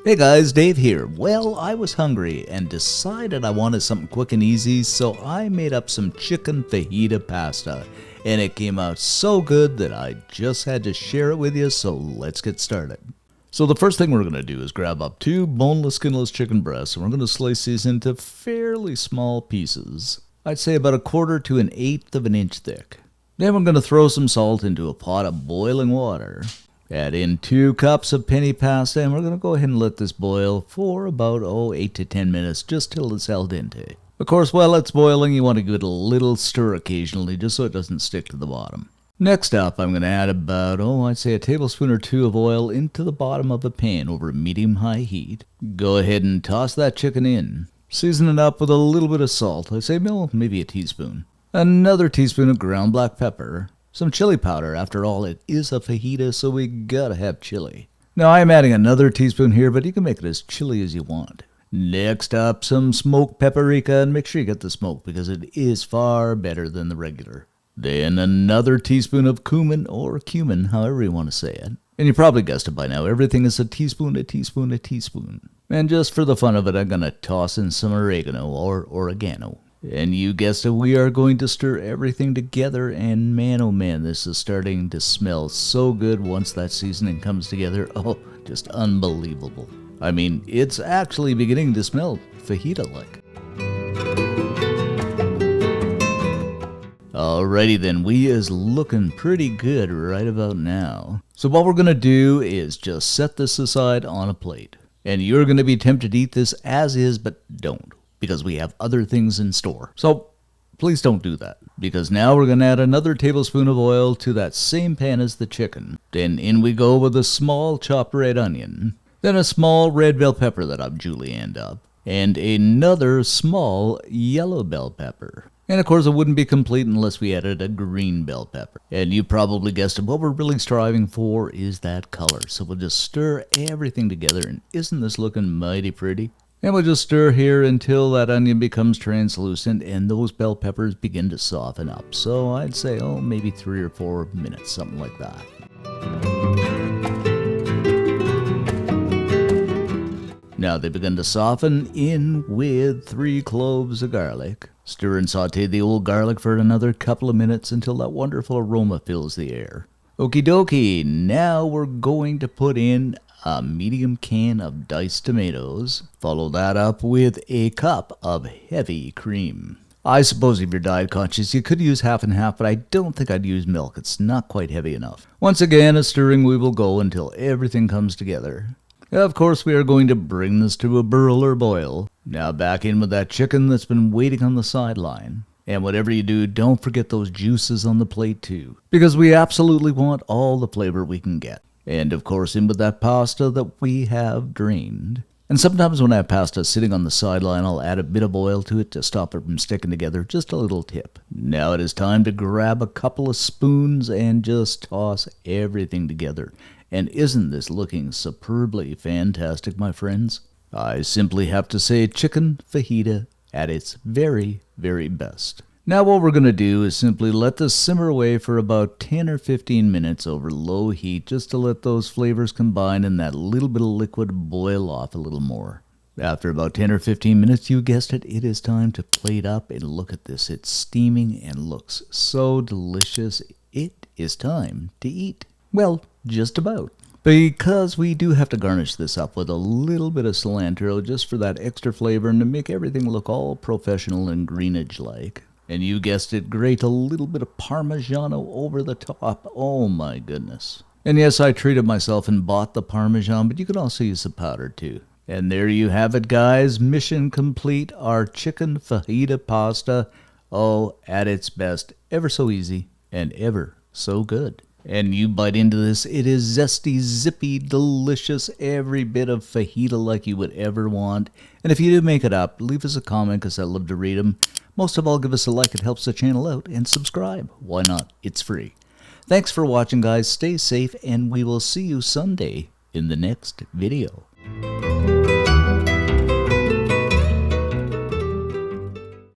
Hey guys, Dave here. Well, I was hungry and decided I wanted something quick and easy, so I made up some chicken fajita pasta. And it came out so good that I just had to share it with you, so let's get started. So the first thing we're going to do is grab up 2 boneless, skinless chicken breasts, and we're going to slice these into fairly small pieces. I'd say about 1/4 to 1/8 of an inch thick. Then we're going to throw some salt into a pot of boiling water. Add in 2 cups of penne pasta, and we're going to go ahead and let this boil for about 8 to 10 minutes, just till it's al dente. Of course, while it's boiling, you want to give it a little stir occasionally, just so it doesn't stick to the bottom. Next up, I'm going to add about, I'd say a tablespoon or 2 of oil into the bottom of a pan over medium-high heat. Go ahead and toss that chicken in. Season it up with a little bit of salt. I'd say maybe a teaspoon. Another teaspoon of ground black pepper. Some chili powder. After all, it is a fajita, so we gotta have chili. Now, I'm adding another teaspoon here, but you can make it as chili as you want. Next up, some smoked paprika, and make sure you get the smoke because it is far better than the regular. Then another teaspoon of cumin, or cumin, however you want to say it. And you probably guessed it by now, everything is a teaspoon, a teaspoon, a teaspoon. And just for the fun of it, I'm gonna toss in some oregano, or oregano. And you guessed it, we are going to stir everything together, and man oh man, this is starting to smell so good once that seasoning comes together. Oh, just unbelievable. I mean, it's actually beginning to smell fajita-like. Alrighty then, we is looking pretty good right about now. So what we're going to do is just set this aside on a plate. And you're going to be tempted to eat this as is, but don't, because we have other things in store. So please don't do that, because now we're going to add another tablespoon of oil to that same pan as the chicken. Then in we go with a small chopped red onion, then a small red bell pepper that I've julienned up, and another small yellow bell pepper. And of course it wouldn't be complete unless we added a green bell pepper. And you probably guessed it, what we're really striving for is that color. So we'll just stir everything together, and isn't this looking mighty pretty? And we'll just stir here until that onion becomes translucent and those bell peppers begin to soften up. So I'd say, maybe 3 or 4 minutes, something like that. Now they begin to soften in with 3 cloves of garlic. Stir and saute the old garlic for another couple of minutes until that wonderful aroma fills the air. Okie dokie, now we're going to put in a medium can of diced tomatoes. Follow that up with a cup of heavy cream. I suppose if you're diet conscious, you could use half and half, but I don't think I'd use milk. It's not quite heavy enough. Once again, a stirring we will go until everything comes together. Of course, we are going to bring this to a burl or boil. Now back in with that chicken that's been waiting on the sideline. And whatever you do, don't forget those juices on the plate too, because we absolutely want all the flavor we can get. And of course, in with that pasta that we have drained. And sometimes when I have pasta sitting on the sideline, I'll add a bit of oil to it to stop it from sticking together. Just a little tip. Now it is time to grab a couple of spoons and just toss everything together. And isn't this looking superbly fantastic, my friends? I simply have to say chicken fajita at its very, very best. Now what we're going to do is simply let this simmer away for about 10 or 15 minutes over low heat, just to let those flavors combine and that little bit of liquid boil off a little more. After about 10 or 15 minutes, you guessed it, it is time to plate up, and look at this. It's steaming and looks so delicious. It is time to eat. Well, just about. Because we do have to garnish this up with a little bit of cilantro just for that extra flavor and to make everything look all professional and greenage-like. And you guessed it, grate a little bit of Parmigiano over the top. Oh my goodness. And yes, I treated myself and bought the Parmesan, but you can also use the powder too. And there you have it, guys. Mission complete. Our chicken fajita pasta. At its best. Ever so easy and ever so good. And you bite into this, it is zesty, zippy, delicious, every bit of fajita like you would ever want. And if you do make it up, leave us a comment because I love to read them. Most of all, give us a like, it helps the channel out, and subscribe. Why not? It's free. Thanks for watching, guys. Stay safe, and we will see you Sunday in the next video.